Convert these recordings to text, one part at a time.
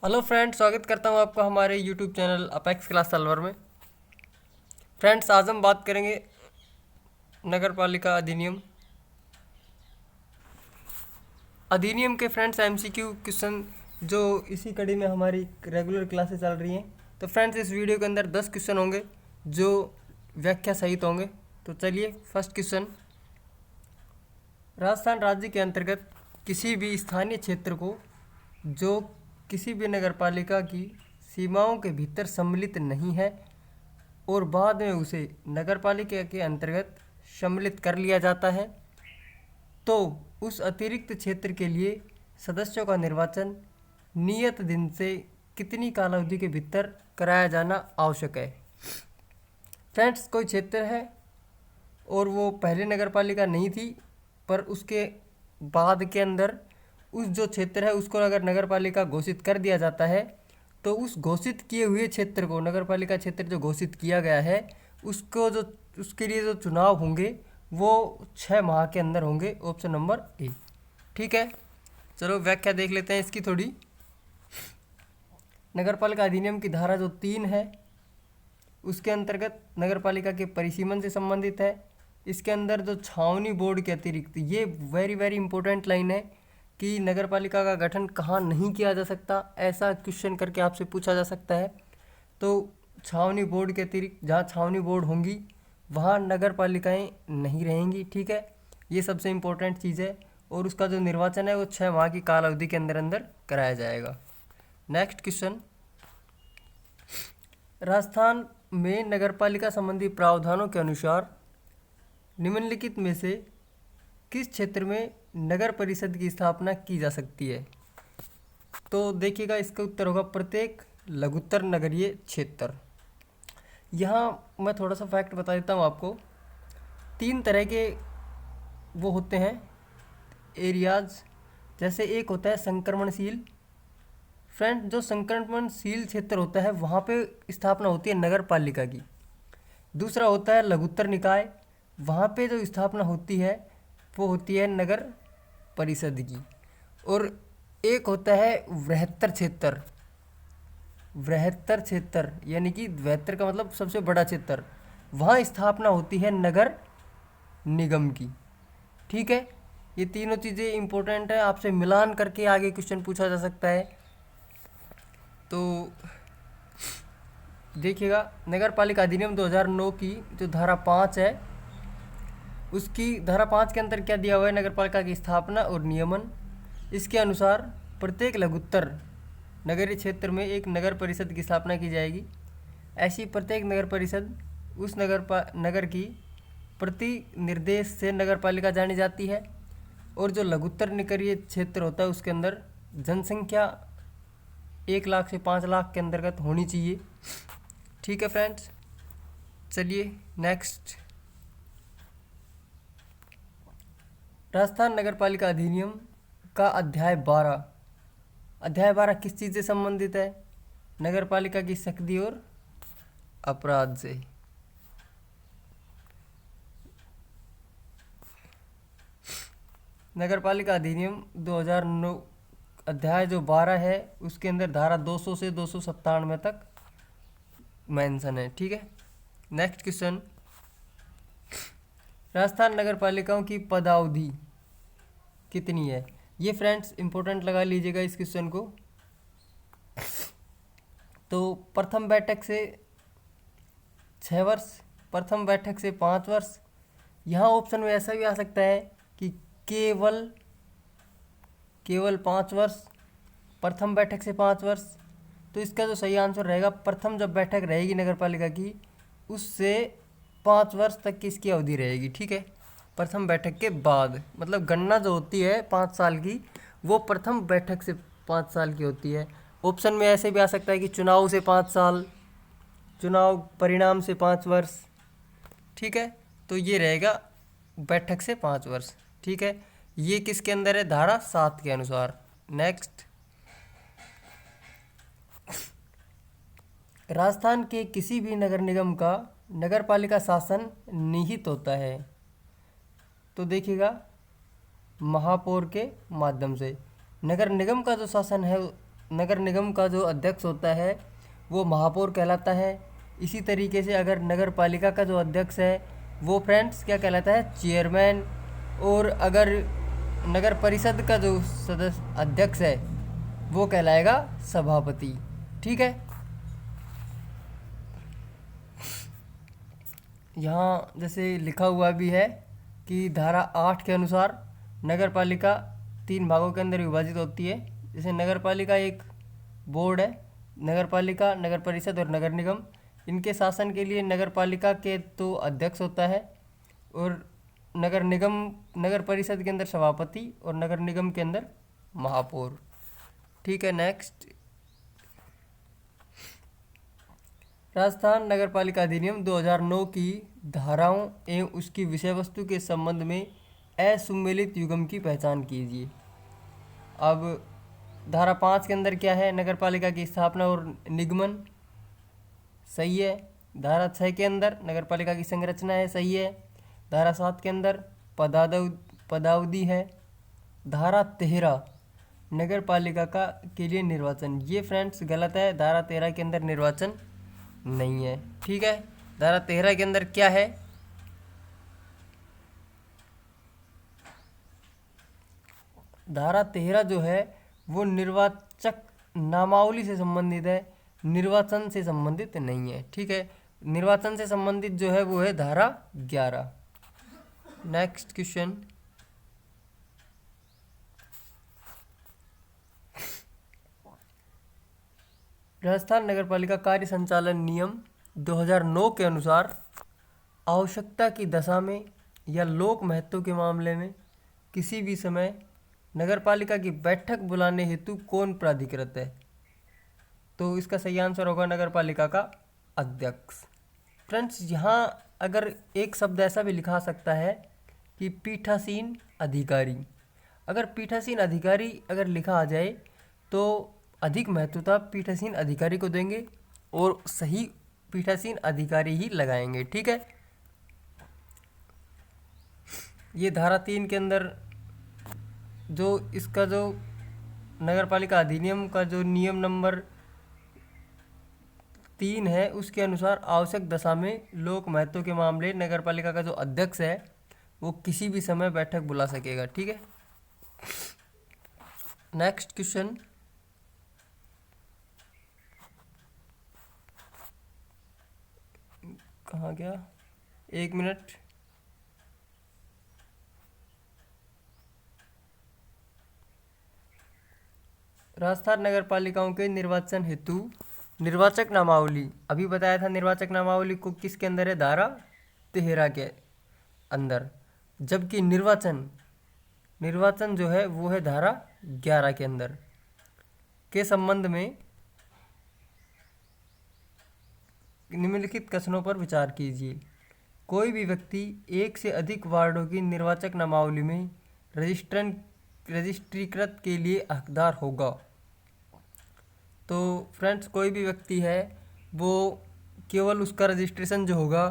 Hello friends, स्वागत करता हूं आपका हमारे YouTube channel apex class solver में। फ्रेंड्स, आज हम बात करेंगे नगर पालिका अधिनियम के फ्रेंड्स एमसीक्यू क्वेश्चन जो इसी कड़ी में हमारी रेगुलर क्लासेस चल रही हैं। तो फ्रेंड्स, इस वीडियो के अंदर 10 क्वेश्चन होंगे जो व्याख्या सहित होंगे। तो चलिए, फर्स्ट क्वेश्चन, राजस्थान राज्य के अंतर्गत किसी भी स्थानीय क्षेत्र को जो किसी भी नगरपालिका की सीमाओं के भीतर सम्मिलित नहीं है और बाद में उसे नगरपालिका के अंतर्गत सम्मिलित कर लिया जाता है, तो उस अतिरिक्त क्षेत्र के लिए सदस्यों का निर्वाचन नियत दिन से कितनी कालावधि के भीतर कराया जाना आवश्यक है। फ्रेंड्स, कोई क्षेत्र है और वो पहले नगरपालिका नहीं थी, पर उसके बाद के अंदर उस जो क्षेत्र है उसको अगर नगरपालिका घोषित कर दिया जाता है, तो उस घोषित किए हुए क्षेत्र को, नगरपालिका क्षेत्र जो घोषित किया गया है, उसको जो उसके लिए जो चुनाव होंगे वो 6 माह के अंदर होंगे। Option number A. ठीक है, चलो व्याख्या देख लेते हैं इसकी थोड़ी। नगरपालिका अधिनियम की धारा जो 3 है उसके अंतर्गत नगरपालिका के परिसीमन से संबंधित है। इसके अंदर जो छावनी बोर्ड के अतिरिक्त, ये वेरी वेरी इंपॉर्टेंट लाइन है कि नगरपालिका का गठन कहाँ नहीं किया जा सकता, ऐसा क्वेश्चन करके आपसे पूछा जा सकता है। तो छावनी बोर्ड के अतिरिक्त जहाँ छावनी बोर्ड होंगी वहाँ नगरपालिकाएं नहीं रहेंगी। ठीक है, ये सबसे इम्पोर्टेंट चीज़ है। और उसका जो निर्वाचन है वो 6 माह की काल अवधि के अंदर अंदर कराया जाएगा। नेक्स्ट क्वेश्चन, राजस्थान में नगरपालिका संबंधी प्रावधानों के अनुसार निम्नलिखित में से किस क्षेत्र में नगर परिषद की स्थापना की जा सकती है। तो देखिएगा, इसका उत्तर होगा प्रत्येक लघुत्तर नगरीय क्षेत्र। यहाँ मैं थोड़ा सा फैक्ट बता देता हूँ आपको। 3 तरह के वो होते हैं एरियाज। जैसे एक होता है संक्रमणशील। फ्रेंड, जो संक्रमणशील क्षेत्र होता है वहाँ पे स्थापना होती है नगर पालिका की। दूसरा होता है लघुत्तर निकाय, वहाँ पे जो स्थापना होती है वो होती है नगर परिषद की। और एक होता है वृहत्तर क्षेत्र। वृहत्तर क्षेत्र यानी कि वृहत्तर का मतलब सबसे बड़ा क्षेत्र, वहाँ स्थापना होती है नगर निगम की। ठीक है, ये तीनों चीज़ें इंपॉर्टेंट है, आपसे मिलान करके आगे क्वेश्चन पूछा जा सकता है। तो देखिएगा, नगर पालिका अधिनियम 2009 की जो धारा 5 है, उसकी धारा 5 के अंदर क्या दिया हुआ है, नगर पालिका की स्थापना और नियमन। इसके अनुसार प्रत्येक लघुत्तर नगरीय क्षेत्र में एक नगर परिषद की स्थापना की जाएगी। ऐसी प्रत्येक नगर परिषद उस नगर की प्रति निर्देश से नगर पालिका जानी जाती है। और जो लघुत्तर नगरीय क्षेत्र होता है उसके अंदर जनसंख्या 1 लाख से 5 लाख के अंतर्गत होनी चाहिए। ठीक है फ्रेंड्स, चलिए नेक्स्ट, राजस्थान नगर पालिका अधिनियम का अध्याय 12 किस चीज़ से संबंधित है? नगर पालिका की शक्ति और अपराध से। नगर पालिका अधिनियम 2009 अध्याय जो 12 है उसके अंदर धारा 200 से 297 तक मेंशन है। ठीक है, नेक्स्ट क्वेश्चन, राजस्थान नगर पालिकाओं की पदावधि कितनी है? ये फ्रेंड्स इंपॉर्टेंट लगा लीजिएगा इस क्वेश्चन को। तो प्रथम बैठक से 6 वर्ष, प्रथम बैठक से 5 वर्ष। यहाँ ऑप्शन में ऐसा भी आ सकता है कि केवल 5 वर्ष, प्रथम बैठक से 5 वर्ष। तो इसका जो सही आंसर रहेगा, प्रथम जब बैठक रहेगी नगर पालिका की उससे 5 वर्ष तक की इसकी अवधि रहेगी। ठीक है, प्रथम बैठक के बाद, मतलब गणना जो होती है 5 साल की, वो प्रथम बैठक से 5 साल की होती है। ऑप्शन में ऐसे भी आ सकता है कि चुनाव से 5 साल, चुनाव परिणाम से 5 वर्ष। ठीक है, तो ये रहेगा बैठक से 5 वर्ष। ठीक है, ये किसके अंदर है? धारा 7 के अनुसार। नेक्स्ट, राजस्थान के किसी भी नगर निगम का नगर पालिका शासन निहित होता है। तो देखिएगा, महापौर के माध्यम से। नगर निगम का जो शासन है नगर निगम का जो अध्यक्ष होता है वो महापौर कहलाता है। इसी तरीके से अगर नगर पालिका का जो अध्यक्ष है वो फ्रेंड्स क्या कहलाता है, चेयरमैन। और अगर नगर परिषद का जो सदस्य अध्यक्ष है वो कहलाएगा सभापति। ठीक है। यहाँ जैसे लिखा हुआ भी है कि धारा 8 के अनुसार नगर पालिका 3 भागों के अंदर विभाजित होती है। जैसे नगर पालिका एक बोर्ड है, नगर पालिका, नगर परिषद और नगर निगम। इनके शासन के लिए नगर पालिका के तो अध्यक्ष होता है और नगर निगम, नगर परिषद के अंदर सभापति और नगर निगम के अंदर महापौर। ठीक है। नेक्स्ट, राजस्थान नगर पालिका अधिनियम 2009 की धाराओं एवं उसकी विषय वस्तु के संबंध में असुमेलित युग्म की पहचान कीजिए। अब धारा 5 के अंदर क्या है, नगर पालिका की स्थापना और निगमन, सही है। धारा 6 के अंदर नगर पालिका की संरचना है, सही है। धारा 7 के अंदर पदावधि है। धारा 13 नगर पालिका का के लिए निर्वाचन, ये फ्रेंड्स गलत है। धारा 13 के अंदर निर्वाचन नहीं है। ठीक है। धारा 13 के अंदर क्या है, धारा 13 जो है वो निर्वाचक नामावली से संबंधित है, निर्वाचन से संबंधित नहीं है। ठीक है। निर्वाचन से संबंधित जो है वो है धारा 11। नेक्स्ट क्वेश्चन, राजस्थान नगर पालिका कार्य संचालन नियम 2009 के अनुसार आवश्यकता की दशा में या लोक महत्व के मामले में किसी भी समय नगर पालिका की बैठक बुलाने हेतु कौन प्राधिकृत है? तो इसका सही आंसर होगा नगर पालिका का अध्यक्ष। फ्रेंड्स, यहाँ अगर एक शब्द ऐसा भी लिखा सकता है कि पीठासीन अधिकारी। अगर पीठासीन अधिकारी अगर लिखा आ जाए तो अधिक महत्वता पीठासीन अधिकारी को देंगे और सही पीठासीन अधिकारी ही लगाएंगे। ठीक है। ये धारा 3 के अंदर जो इसका जो नगर पालिका अधिनियम का जो नियम नंबर 3 है उसके अनुसार आवश्यक दशा में लोक महत्व के मामले नगर पालिका का जो अध्यक्ष है वो किसी भी समय बैठक बुला सकेगा। ठीक है। नेक्स्ट क्वेश्चन, कहाँ गया, 1 मिनट। राजस्थान नगर पालिकाओं के निर्वाचन हेतु निर्वाचक नामावली, अभी बताया था निर्वाचक नामावली को किसके अंदर है, धारा 13 के अंदर। जबकि निर्वाचन जो है वो है धारा 11 के अंदर। के संबंध में निम्नलिखित कथनों पर विचार कीजिए। कोई भी व्यक्ति एक से अधिक वार्डों की निर्वाचक नामावली में रजिस्ट्रीकृत के लिए हकदार होगा। तो फ्रेंड्स, कोई भी व्यक्ति है वो केवल उसका रजिस्ट्रेशन जो होगा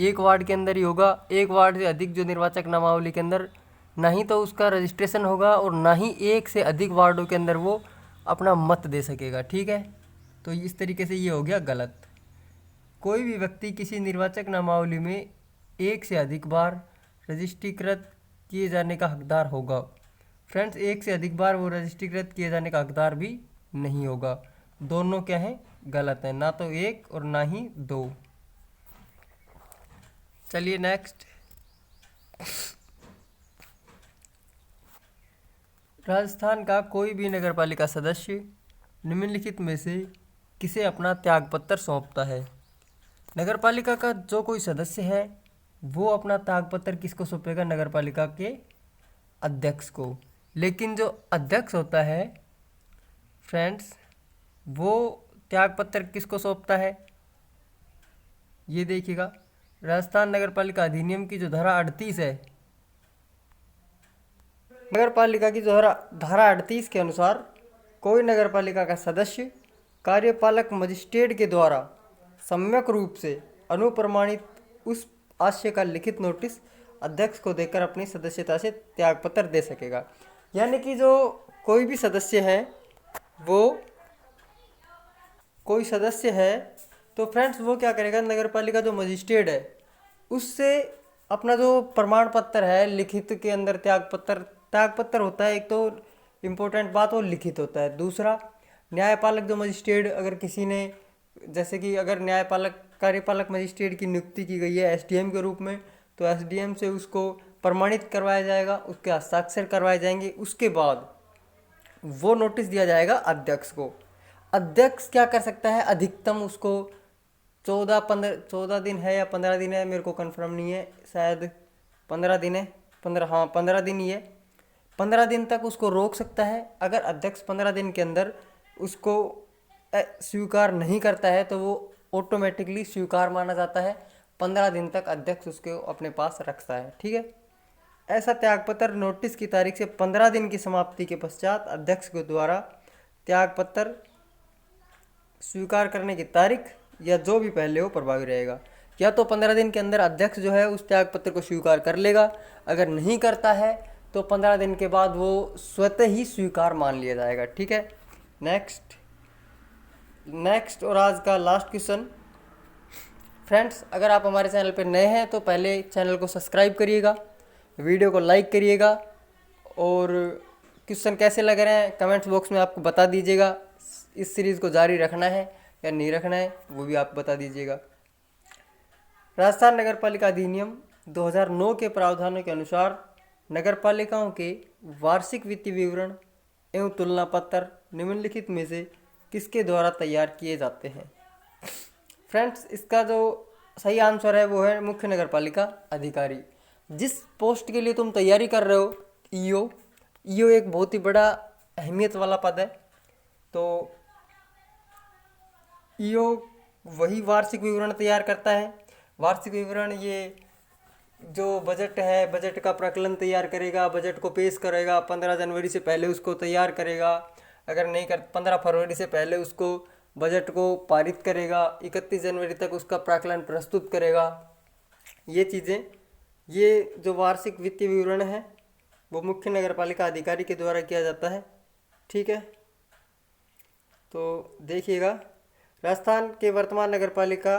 एक वार्ड के अंदर ही होगा। एक वार्ड से अधिक जो निर्वाचक नामावली के अंदर, ना ही तो उसका रजिस्ट्रेशन होगा और ना ही एक से अधिक वार्डों के अंदर वो अपना मत दे सकेगा। ठीक है। तो इस तरीके से ये हो गया गलत। कोई भी व्यक्ति किसी निर्वाचक नामावली में एक से अधिक बार रजिस्ट्रीकृत किए जाने का हकदार होगा। फ्रेंड्स, एक से अधिक बार वो रजिस्ट्रीकृत किए जाने का हकदार भी नहीं होगा। दोनों क्या हैं, गलत हैं, ना तो एक और ना ही दो। चलिए नेक्स्ट, राजस्थान का कोई भी नगर पालिका सदस्य निम्नलिखित में से किसे अपना त्यागपत्र सौंपता है? नगर पालिका का जो कोई सदस्य है वो अपना त्यागपत्र किसको सौंपेगा? नगर पालिका के अध्यक्ष को। लेकिन जो अध्यक्ष होता है फ्रेंड्स, वो त्यागपत्र किसको सौंपता है? ये देखिएगा, राजस्थान नगर पालिका अधिनियम की जो धारा 38 है, नगर पालिका की जो धारा 38 के अनुसार कोई नगर पालिका का सदस्य कार्यपालक मजिस्ट्रेट के द्वारा सम्यक रूप से अनुप्रमाणित उस आशय का लिखित नोटिस अध्यक्ष को देकर अपनी सदस्यता से त्यागपत्र दे सकेगा। यानी कि जो कोई भी सदस्य है वो कोई सदस्य है तो फ्रेंड्स वो क्या करेगा, नगर पालिका जो मजिस्ट्रेट है उससे अपना जो प्रमाण पत्र है लिखित के अंदर, त्याग पत्र होता है एक तो इम्पोर्टेंट बात, वो लिखित होता है। दूसरा, न्यायपालक जो मजिस्ट्रेट अगर किसी ने, जैसे कि अगर न्यायपालक कार्यपालक मजिस्ट्रेट की नियुक्ति की गई है एसडीएम के रूप में, तो एसडीएम से उसको प्रमाणित करवाया जाएगा, उसके हस्ताक्षर करवाए जाएंगे। उसके बाद वो नोटिस दिया जाएगा अध्यक्ष को। अध्यक्ष क्या कर सकता है, अधिकतम उसको 14 दिन है या 15 दिन है, मेरे को कंफर्म नहीं है, शायद 15 दिन है, 15 दिन ही है। 15 दिन तक उसको रोक सकता है। अगर अध्यक्ष 15 दिन के अंदर उसको स्वीकार नहीं करता है तो वो ऑटोमेटिकली स्वीकार माना जाता है। 15 दिन तक अध्यक्ष उसको अपने पास रखता है, ठीक है। ऐसा त्यागपत्र नोटिस की तारीख से 15 दिन की समाप्ति के पश्चात अध्यक्ष के द्वारा त्यागपत्र स्वीकार करने की तारीख या जो भी पहले हो प्रभावी रहेगा। या तो 15 दिन के अंदर अध्यक्ष जो है उस त्यागपत्र को स्वीकार कर लेगा, अगर नहीं करता है तो 15 दिन के बाद वो स्वतः ही स्वीकार मान लिया जाएगा, ठीक है। नेक्स्ट और आज का लास्ट क्वेश्चन। फ्रेंड्स, अगर आप हमारे चैनल पर नए हैं तो पहले चैनल को सब्सक्राइब करिएगा, वीडियो को लाइक करिएगा, और क्वेश्चन कैसे लग रहे हैं कमेंट्स बॉक्स में आपको बता दीजिएगा। इस सीरीज़ को जारी रखना है या नहीं रखना है वो भी आप बता दीजिएगा। राजस्थान नगरपालिका अधिनियम 2009 के प्रावधानों के अनुसार नगरपालिकाओं के वार्षिक वित्तीय विवरण एवं तुलना पत्र निम्नलिखित में से किसके द्वारा तैयार किए जाते हैं। फ्रेंड्स, इसका जो सही आंसर है वो है मुख्य नगरपालिका अधिकारी। जिस पोस्ट के लिए तुम तैयारी कर रहे हो, ईओ एक बहुत ही बड़ा अहमियत वाला पद है। तो ईओ वही वार्षिक विवरण तैयार करता है। वार्षिक विवरण ये जो बजट है, बजट का प्राक्कलन तैयार करेगा, बजट को पेश करेगा, 15 जनवरी से पहले उसको तैयार करेगा, अगर नहीं कर 15 फरवरी से पहले उसको बजट को पारित करेगा, 31 जनवरी तक उसका प्राक्कलन प्रस्तुत करेगा। ये चीज़ें, ये जो वार्षिक वित्तीय विवरण है वो मुख्य नगरपालिका अधिकारी के द्वारा किया जाता है, ठीक है। तो देखिएगा, राजस्थान के वर्तमान नगरपालिका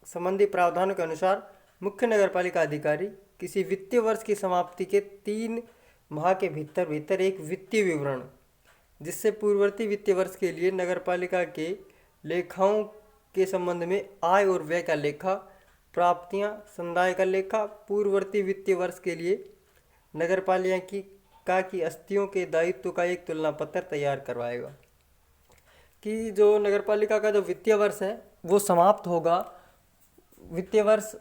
संबंधी प्रावधानों के अनुसार मुख्य नगरपालिका अधिकारी किसी वित्तीय वर्ष की समाप्ति के 3 माह के भीतर एक वित्तीय विवरण, जिससे पूर्ववर्ती वित्तीय वर्ष के लिए नगरपालिका के लेखाओं के संबंध में आय और व्यय का लेखा, प्राप्तियां, संदाय का लेखा, पूर्ववर्ती वित्तीय वर्ष के लिए नगरपालिका की अस्तियों के दायित्व का एक तुलना पत्र तैयार करवाएगा। कि जो नगरपालिका का जो वित्तीय वर्ष है वो समाप्त होगा। वित्तीय वर्ष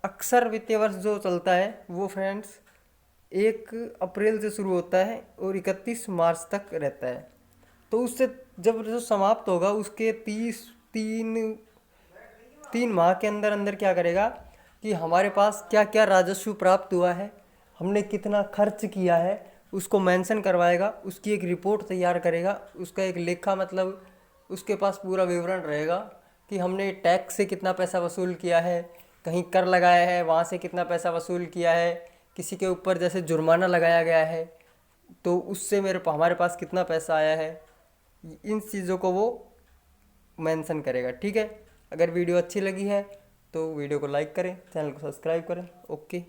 अक्सर वित्तीय वर्ष जो चलता है वो फ्रेंड्स 1 अप्रैल से शुरू होता है और 31 मार्च तक रहता है। तो उससे जब जो समाप्त होगा उसके 3 माह के अंदर क्या करेगा कि हमारे पास क्या क्या राजस्व प्राप्त हुआ है, हमने कितना खर्च किया है, उसको मेंशन करवाएगा, उसकी एक रिपोर्ट तैयार करेगा, उसका एक लेखा, मतलब उसके पास पूरा विवरण रहेगा कि हमने टैक्स से कितना पैसा वसूल किया है, कहीं कर लगाया है वहाँ से कितना पैसा वसूल किया है, किसी के ऊपर जैसे जुर्माना लगाया गया है तो उससे हमारे पास कितना पैसा आया है। इन चीज़ों को वो मेंशन करेगा, ठीक है। अगर वीडियो अच्छी लगी है तो वीडियो को लाइक करें, चैनल को सब्सक्राइब करें। ओके।